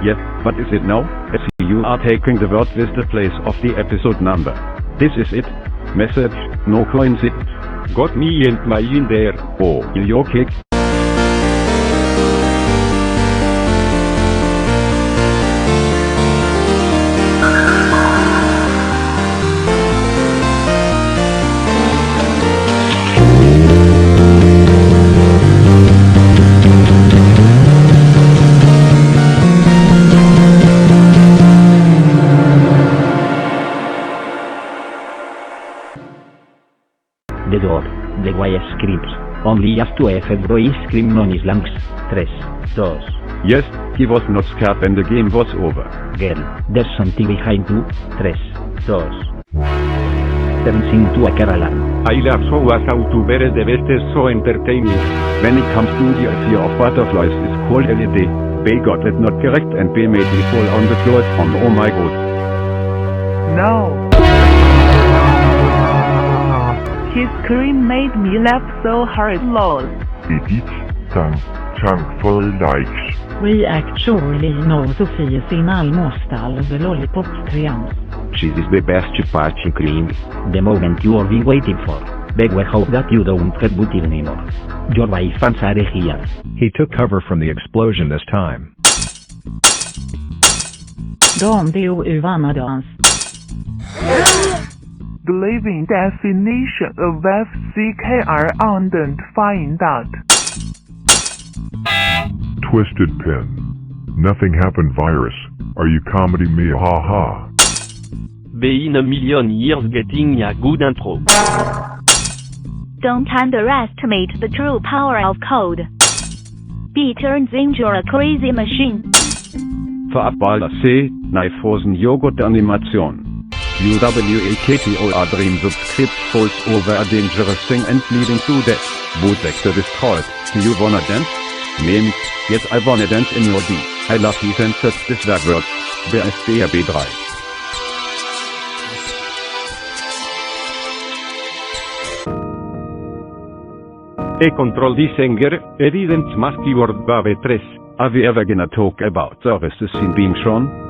Yes, what is it now? I see you are taking the word with the place of the episode number. This is it. Message, no coincidence. Got me and my in there. Oh, you okay? The door, the way screams, only has to have a boy scream non slangs. 3, 2. Yes, he was not scared when the game was over. Girl, there's something behind you. 3, 2. Turns into a car alarm. I love so as how to bear the best is so entertaining. When it comes to the fear of butterflies is called LED. B got it not correct and B made me fall on the floor from oh my god. No. His scream made me laugh so hard, lol. Edith, thank for likes. We actually know Sophie sin almost all the lollipops triumphs. She is the best party cream. The moment you have been waiting for. Beg we hope that you don't get booted anymore. Your wife fans are here. He took cover from the explosion this time. Don't do Ivana dance. The living definition of FCKR didn't find out. Twisted Pin. Nothing happened virus. Are you comedy me? Ha ha. Be in a million years getting a good intro. Don't underestimate the true power of code. B turns into a crazy machine. Verabballer C, Frozen Joghurt Animation. qwiktordream subscript falls over a dangerous thing and leading to death. Boot vector destroyed. Do you wanna dance? Memes, yes I wanna dance in your D. I love he censored this word. bfdia B3. A control this anger, evidence must keyword bave 3. Are we ever gonna talk about services in Beam Sean?